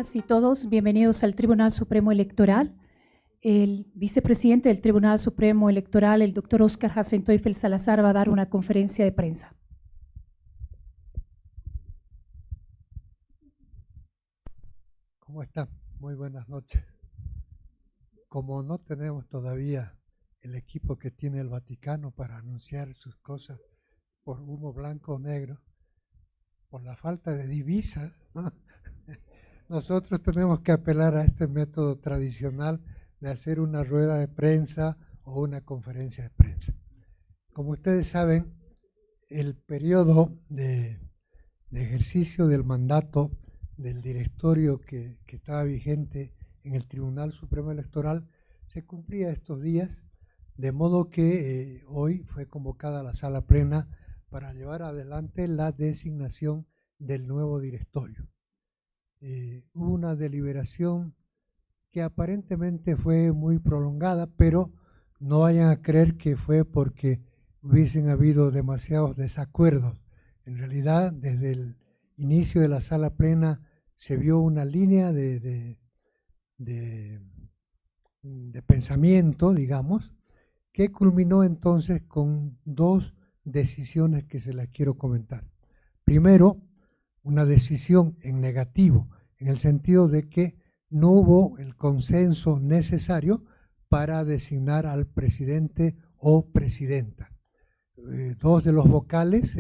Todas y todos, bienvenidos al Tribunal Supremo Electoral. El vicepresidente del Tribunal Supremo Electoral, el doctor Óscar Hassenteufel Salazar, va a dar una conferencia de prensa. ¿Cómo están? Muy buenas noches. Como no tenemos todavía el equipo que tiene el Vaticano para anunciar sus cosas por humo blanco o negro, por la falta de divisas, ¿no? Nosotros tenemos que apelar a este método tradicional de hacer una rueda de prensa o una conferencia de prensa. Como ustedes saben, el periodo de ejercicio del mandato del directorio que estaba vigente en el Tribunal Supremo Electoral se cumplía estos días, de modo que hoy fue convocada la sala plena para llevar adelante la designación del nuevo directorio. Hubo una deliberación que aparentemente fue muy prolongada, pero no vayan a creer que fue porque hubiesen habido demasiados desacuerdos. En realidad, desde el inicio de la sala plena se vio una línea de pensamiento, digamos, que culminó entonces con dos decisiones que se las quiero comentar. Primero, una decisión en negativo, en el sentido de que no hubo el consenso necesario para designar al presidente o presidenta. Dos de los vocales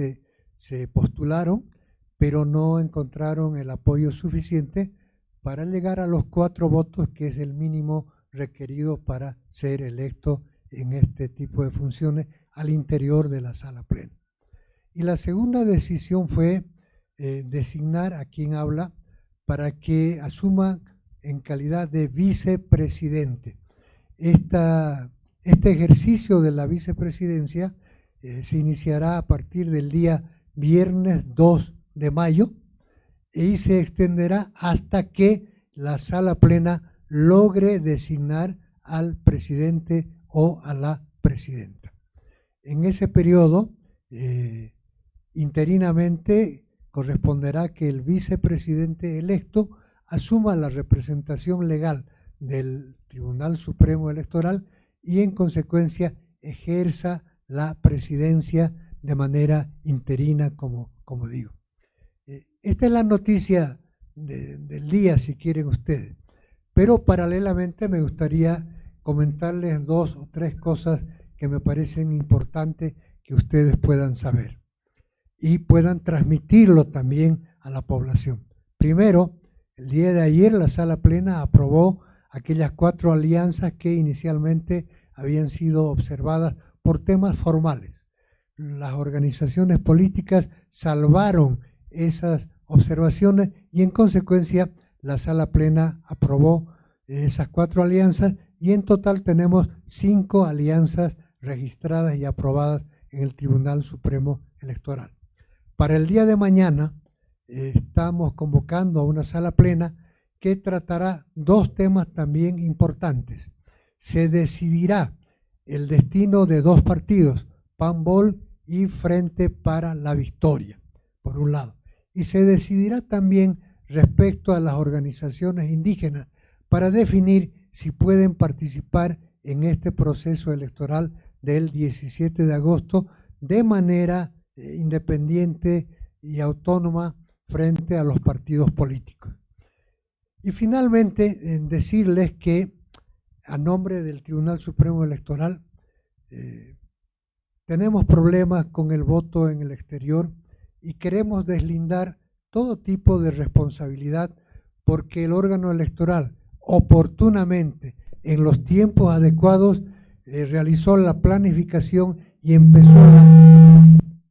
se postularon, pero no encontraron el apoyo suficiente para llegar a los 4 votos, que es el mínimo requerido para ser electo en este tipo de funciones al interior de la sala plena. Y la segunda decisión fue designar a quien habla para que asuma en calidad de vicepresidente. Este ejercicio de la vicepresidencia se iniciará a partir del día viernes 2 de mayo y se extenderá hasta que la sala plena logre designar al presidente o a la presidenta. En ese periodo, interinamente, corresponderá que el vicepresidente electo asuma la representación legal del Tribunal Supremo Electoral y en consecuencia ejerza la presidencia de manera interina, como digo. Esta es la noticia del día, si quieren ustedes, pero paralelamente me gustaría comentarles 2 o 3 cosas que me parecen importantes que ustedes puedan saber y puedan transmitirlo también a la población. Primero, el día de ayer la sala plena aprobó aquellas 4 alianzas que inicialmente habían sido observadas por temas formales. Las organizaciones políticas salvaron esas observaciones y en consecuencia la sala plena aprobó esas 4 alianzas y en total tenemos 5 alianzas registradas y aprobadas en el Tribunal Supremo Electoral. Para el día de mañana estamos convocando a una sala plena que tratará 2 temas también importantes. Se decidirá el destino de 2 partidos, PAN-BOL y Frente para la Victoria, por un lado. Y se decidirá también respecto a las organizaciones indígenas para definir si pueden participar en este proceso electoral del 17 de agosto de manera independiente y autónoma frente a los partidos políticos. Y finalmente, decirles que a nombre del Tribunal Supremo Electoral tenemos problemas con el voto en el exterior y queremos deslindar todo tipo de responsabilidad porque el órgano electoral oportunamente, en los tiempos adecuados, realizó la planificación y empezó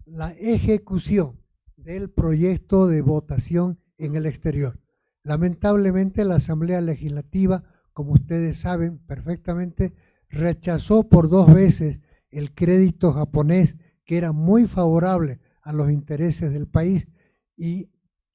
la ejecución del proyecto de votación en el exterior. Lamentablemente la Asamblea Legislativa, como ustedes saben perfectamente, rechazó por 2 veces el crédito japonés que era muy favorable a los intereses del país y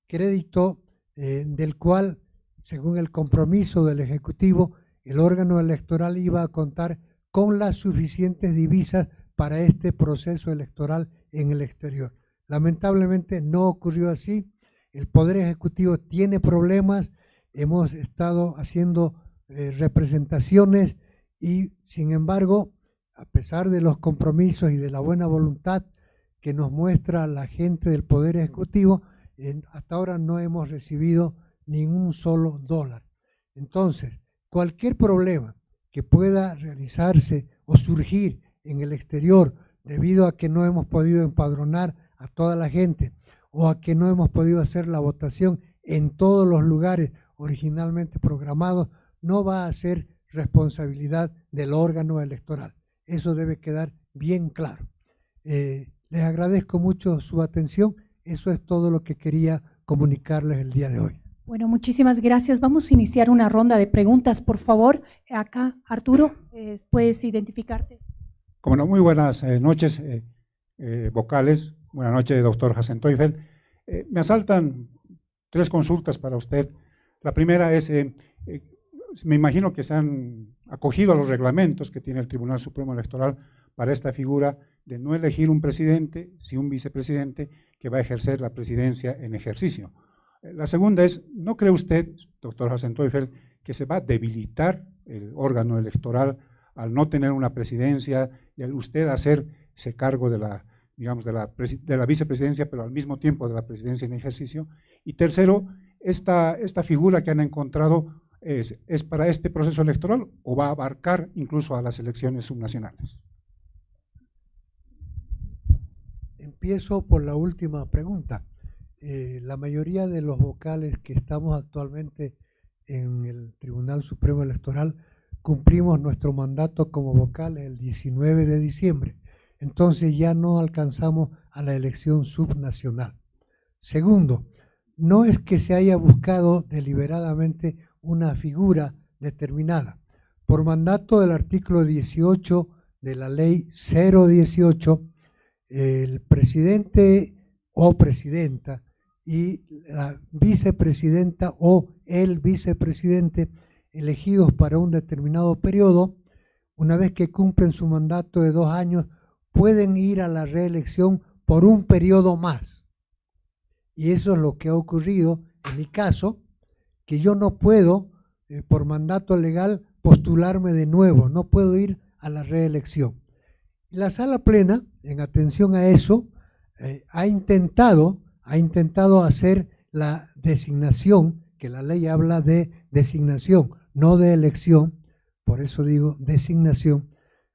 crédito del cual, según el compromiso del Ejecutivo, el órgano electoral iba a contar con las suficientes divisas para este proceso electoral en el exterior. Lamentablemente no ocurrió así. El Poder Ejecutivo tiene problemas, hemos estado haciendo representaciones y, sin embargo, a pesar de los compromisos y de la buena voluntad que nos muestra la gente del Poder Ejecutivo, hasta ahora no hemos recibido ningún solo dólar. Entonces, cualquier problema que pueda realizarse o surgir en el exterior debido a que no hemos podido empadronar a toda la gente o a que no hemos podido hacer la votación en todos los lugares originalmente programados, no va a ser responsabilidad del órgano electoral. Eso debe quedar bien claro. Les agradezco mucho su atención. Eso es todo lo que quería comunicarles el día de hoy. Bueno, muchísimas gracias. Vamos a iniciar una ronda de preguntas, por favor. Acá, Arturo, ¿puedes identificarte? Como no, muy buenas noches, vocales. Buenas noches, doctor Hasenteufel. Me asaltan 3 consultas para usted. La primera es, me imagino que se han acogido a los reglamentos que tiene el Tribunal Supremo Electoral para esta figura de no elegir un presidente, sino un vicepresidente que va a ejercer la presidencia en ejercicio. La segunda es, ¿no cree usted, doctor Hasenteufel, que se va a debilitar el órgano electoral al no tener una presidencia y al usted hacerse cargo de la, digamos, de la vicepresidencia, pero al mismo tiempo de la presidencia en ejercicio? Y tercero, esta figura que han encontrado ¿es para este proceso electoral o va a abarcar incluso a las elecciones subnacionales? Empiezo por la última pregunta. La mayoría de los vocales que estamos actualmente en el Tribunal Supremo Electoral cumplimos nuestro mandato como vocales el 19 de diciembre. Entonces ya no alcanzamos a la elección subnacional. Segundo, no es que se haya buscado deliberadamente una figura determinada. Por mandato del artículo 18 de la ley 018, el presidente o presidenta y la vicepresidenta o el vicepresidente elegidos para un determinado periodo, una vez que cumplen su mandato de 2 años, pueden ir a la reelección por un periodo más. Y eso es lo que ha ocurrido en mi caso, que yo no puedo, por mandato legal, postularme de nuevo, no puedo ir a la reelección. La sala plena, en atención a eso, ha intentado hacer la designación, que la ley habla de designación, no de elección, por eso digo designación,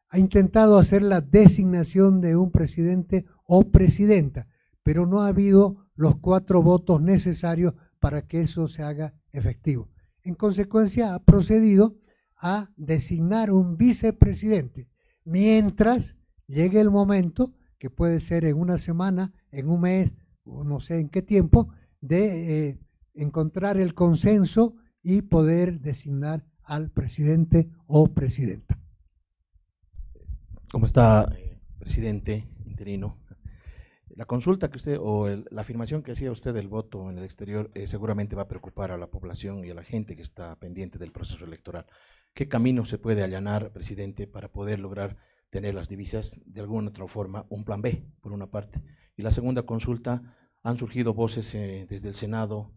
ha intentado hacer la designación de un presidente o presidenta, pero no ha habido los 4 votos necesarios para que eso se haga efectivo. En consecuencia, ha procedido a designar un vicepresidente, mientras llegue el momento, que puede ser en una semana, en un mes, o no sé en qué tiempo, de encontrar el consenso y poder designar al presidente o presidenta. ¿Cómo está, presidente interino? La consulta que usted, o la afirmación que hacía usted del voto en el exterior, seguramente va a preocupar a la población y a la gente que está pendiente del proceso electoral. ¿Qué camino se puede allanar, presidente, para poder lograr tener las divisas de alguna otra forma, un plan B, por una parte? Y la segunda consulta, han surgido voces desde el Senado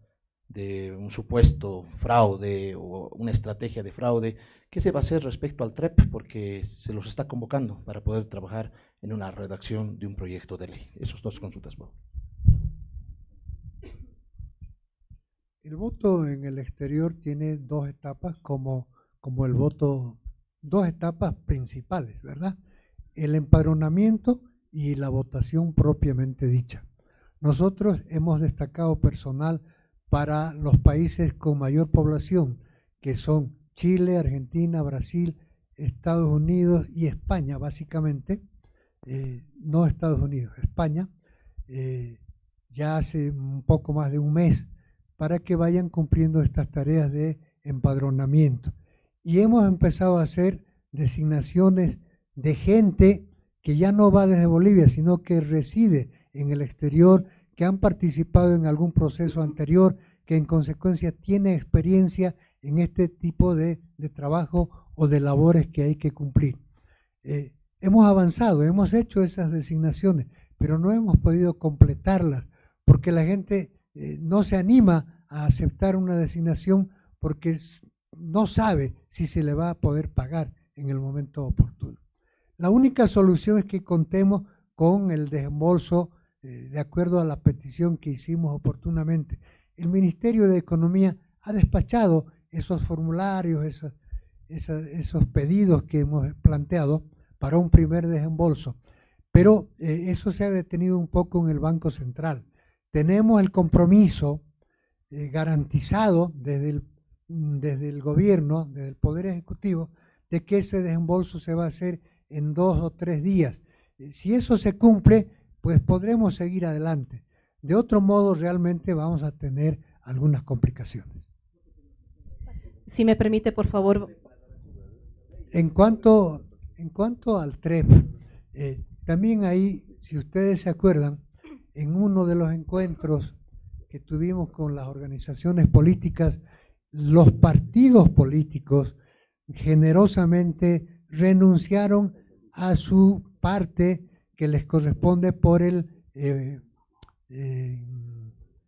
de un supuesto fraude o una estrategia de fraude. ¿Qué se va a hacer respecto al TREP? Porque se los está convocando para poder trabajar en una redacción de un proyecto de ley. Esas 2 consultas. El voto en el exterior tiene 2 etapas como el voto, 2 etapas principales, ¿verdad? El empadronamiento y la votación propiamente dicha. Nosotros hemos destacado personal para los países con mayor población, que son Chile, Argentina, Brasil, Estados Unidos y España, básicamente, no Estados Unidos, España, ya hace un poco más de un mes, para que vayan cumpliendo estas tareas de empadronamiento. Y hemos empezado a hacer designaciones de gente que ya no va desde Bolivia, sino que reside en el exterior, que han participado en algún proceso anterior, que en consecuencia tiene experiencia en este tipo de trabajo o de labores que hay que cumplir. Hemos avanzado, hemos hecho esas designaciones, pero no hemos podido completarlas porque la gente no se anima a aceptar una designación porque no sabe si se le va a poder pagar en el momento oportuno. La única solución es que contemos con el desembolso de acuerdo a la petición que hicimos oportunamente. El Ministerio de Economía ha despachado esos formularios, esos pedidos que hemos planteado para un primer desembolso, pero eso se ha detenido un poco en el Banco Central. Tenemos el compromiso garantizado desde el gobierno, desde el Poder Ejecutivo, de que ese desembolso se va a hacer en 2 o 3 días. Si eso se cumple, pues podremos seguir adelante. De otro modo, realmente vamos a tener algunas complicaciones. Si me permite, por favor. En cuanto al TREP, también ahí, si ustedes se acuerdan, en uno de los encuentros que tuvimos con las organizaciones políticas, los partidos políticos generosamente renunciaron a su parte que les corresponde por el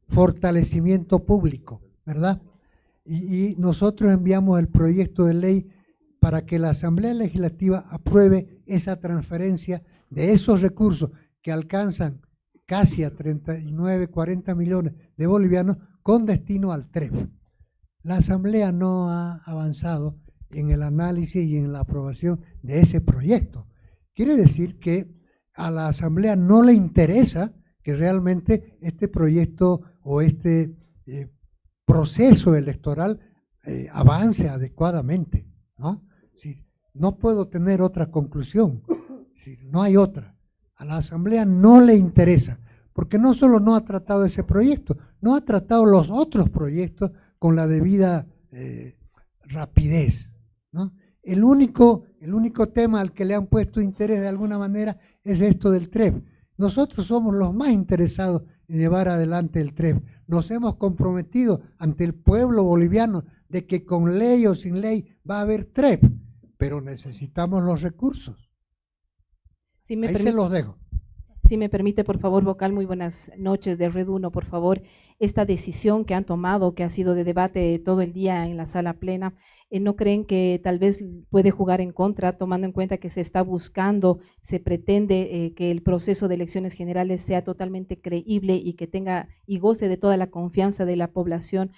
fortalecimiento público, ¿verdad? Y nosotros enviamos el proyecto de ley para que la Asamblea Legislativa apruebe esa transferencia de esos recursos que alcanzan casi a 39, 40 millones de bolivianos con destino al TREP. La Asamblea no ha avanzado en el análisis y en la aprobación de ese proyecto. Quiere decir que a la Asamblea no le interesa que realmente este proyecto o este proceso electoral avance adecuadamente, ¿no? Si, no puedo tener otra conclusión, si, no hay otra. A la Asamblea no le interesa, porque no solo no ha tratado ese proyecto, no ha tratado los otros proyectos con la debida rapidez, ¿no? El único tema al que le han puesto interés de alguna manera es esto del TREP. Nosotros somos los más interesados en llevar adelante el TREP. Nos hemos comprometido ante el pueblo boliviano de que con ley o sin ley va a haber TREP, pero necesitamos los recursos. Si me Ahí permite, se los dejo. si me permite, por favor, vocal, muy buenas noches de Red 1, por favor. Esta decisión que han tomado, que ha sido de debate todo el día en la sala plena, ¿no creen que tal vez puede jugar en contra, tomando en cuenta que se está buscando, se pretende que el proceso de elecciones generales sea totalmente creíble y que tenga y goce de toda la confianza de la población,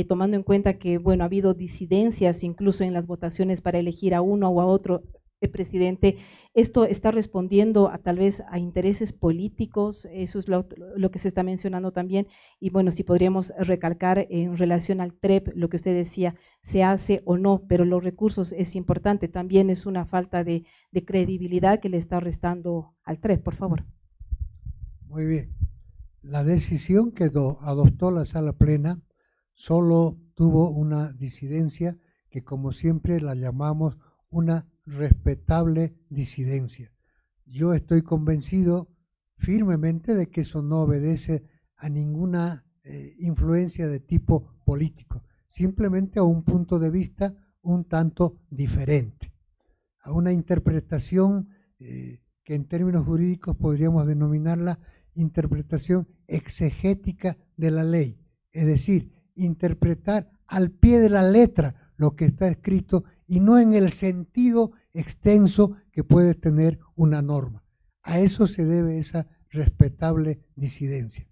tomando en cuenta que, bueno, ha habido disidencias incluso en las votaciones para elegir a uno o a otro presidente? ¿Esto está respondiendo a tal vez a intereses políticos? Eso es lo que se está mencionando también. Y bueno, si podríamos recalcar en relación al TREP, lo que usted decía, se hace o no, pero los recursos es importante. También es una falta de credibilidad que le está restando al TREP, por favor. Muy bien. La decisión que adoptó la sala plena solo tuvo una disidencia que, como siempre, la llamamos una respetable disidencia. Yo estoy convencido firmemente de que eso no obedece a ninguna influencia de tipo político, simplemente a un punto de vista un tanto diferente, a una interpretación que en términos jurídicos podríamos denominarla interpretación exegética de la ley, es decir, interpretar al pie de la letra lo que está escrito y no en el sentido extenso que puede tener una norma. A eso se debe esa respetable disidencia.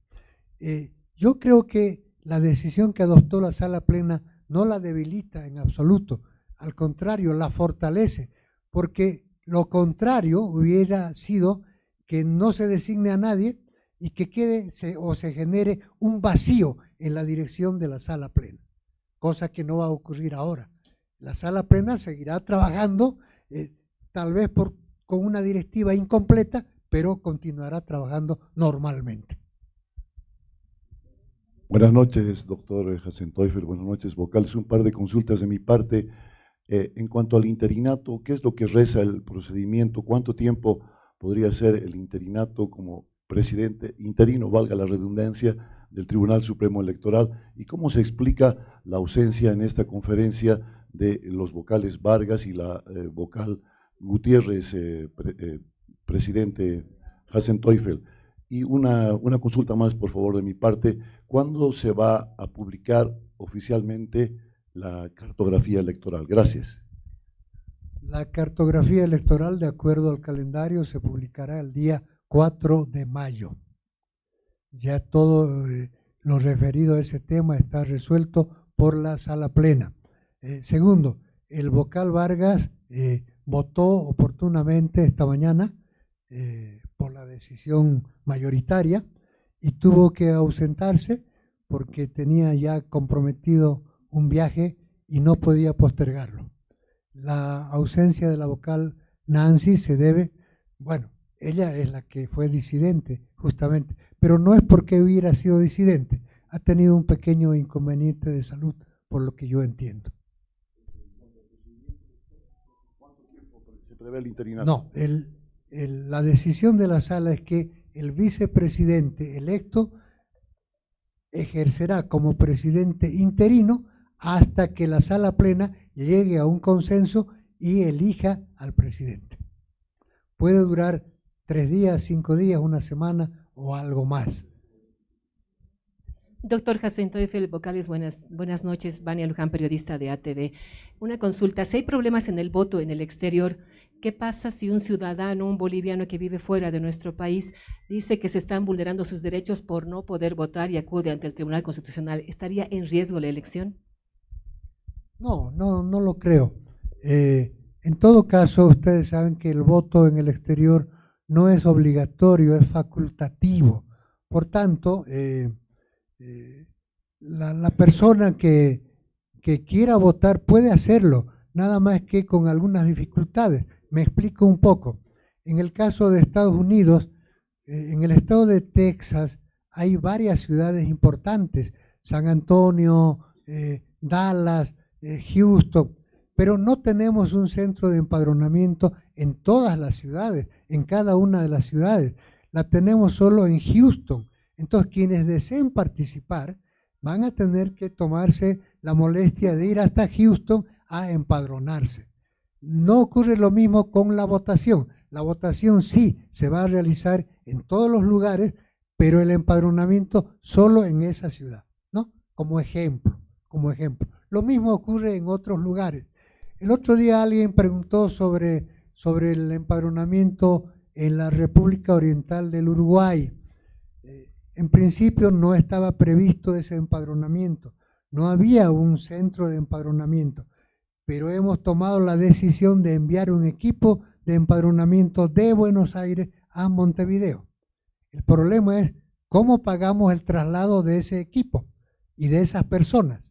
Yo creo que la decisión que adoptó la sala plena no la debilita en absoluto, al contrario, la fortalece, porque lo contrario hubiera sido que no se designe a nadie y que quede o se genere un vacío en la dirección de la sala plena, cosa que no va a ocurrir ahora. La sala plena seguirá trabajando, tal vez con una directiva incompleta, pero continuará trabajando normalmente. Buenas noches, doctor Jacen Teufel. Buenas noches, vocales. Un par de consultas de mi parte. En cuanto al interinato, ¿qué es lo que reza el procedimiento? ¿Cuánto tiempo podría ser el interinato como presidente interino, valga la redundancia, del Tribunal Supremo Electoral? ¿Y cómo se explica la ausencia en esta conferencia de los vocales Vargas y la vocal Gutiérrez, presidente Jacen Teufel? Y una consulta más, por favor, de mi parte. ¿Cuándo se va a publicar oficialmente la cartografía electoral. Gracias. La cartografía electoral, de acuerdo al calendario, se publicará el día 4 de mayo. Ya todo lo referido a ese tema está resuelto por la sala plena. Segundo, el vocal Vargas votó oportunamente esta mañana por la decisión mayoritaria y tuvo que ausentarse porque tenía ya comprometido un viaje y no podía postergarlo. La ausencia de la vocal Nancy se debe, bueno, ella es la que fue disidente justamente, pero no es porque hubiera sido disidente, ha tenido un pequeño inconveniente de salud, por lo que yo entiendo. ¿Cuánto tiempo se prevé el interinato? No, la decisión de la sala es que el vicepresidente electo ejercerá como presidente interino hasta que la sala plena llegue a un consenso y elija al presidente. Puede durar 3 días, 5 días, una semana o algo más. Doctor Jacinto Eiffel, vocales, buenas noches. Vania Luján, periodista de ATV. Una consulta, si hay problemas en el voto en el exterior, ¿qué pasa si un ciudadano, un boliviano que vive fuera de nuestro país, dice que se están vulnerando sus derechos por no poder votar y acude ante el Tribunal Constitucional? ¿Estaría en riesgo la elección? No lo creo. En todo caso, ustedes saben que el voto en el exterior no es obligatorio, es facultativo. Por tanto, la persona que quiera votar puede hacerlo, nada más que con algunas dificultades. Me explico un poco. En el caso de Estados Unidos, en el estado de Texas hay varias ciudades importantes, San Antonio, Dallas, Houston, pero no tenemos un centro de empadronamiento en todas las ciudades, en cada una de las ciudades. La tenemos solo en Houston. Entonces, quienes deseen participar van a tener que tomarse la molestia de ir hasta Houston a empadronarse. No ocurre lo mismo con la votación. La votación sí se va a realizar en todos los lugares, pero el empadronamiento solo en esa ciudad, ¿no? Como ejemplo. Lo mismo ocurre en otros lugares. El otro día alguien preguntó sobre el empadronamiento en la República Oriental del Uruguay. En principio no estaba previsto ese empadronamiento, no había un centro de empadronamiento, pero hemos tomado la decisión de enviar un equipo de empadronamiento de Buenos Aires a Montevideo. El problema es cómo pagamos el traslado de ese equipo y de esas personas.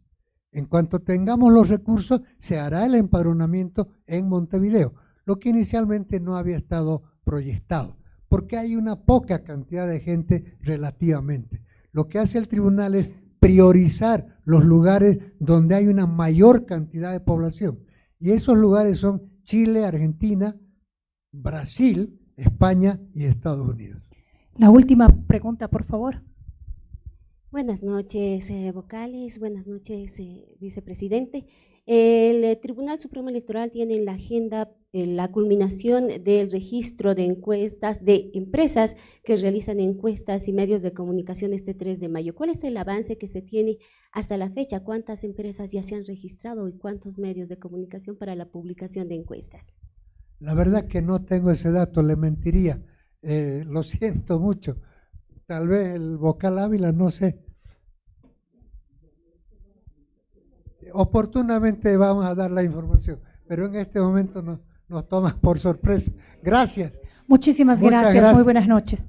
En cuanto tengamos los recursos, se hará el empadronamiento en Montevideo, lo que inicialmente no había estado proyectado, porque hay una poca cantidad de gente relativamente. Lo que hace el tribunal es priorizar los lugares donde hay una mayor cantidad de población, y esos lugares son Chile, Argentina, Brasil, España y Estados Unidos. La última pregunta, por favor. Buenas noches, vocales. Buenas noches, vicepresidente. El Tribunal Supremo Electoral tiene en la agenda la culminación del registro de encuestas de empresas que realizan encuestas y medios de comunicación este 3 de mayo. ¿Cuál es el avance que se tiene hasta la fecha? ¿Cuántas empresas ya se han registrado y cuántos medios de comunicación para la publicación de encuestas? La verdad que no tengo ese dato, le mentiría. Lo siento mucho. Tal vez el vocal Ávila, no sé. Oportunamente vamos a dar la información, pero en este momento nos toma por sorpresa. Gracias. Muchísimas gracias. Muy buenas noches.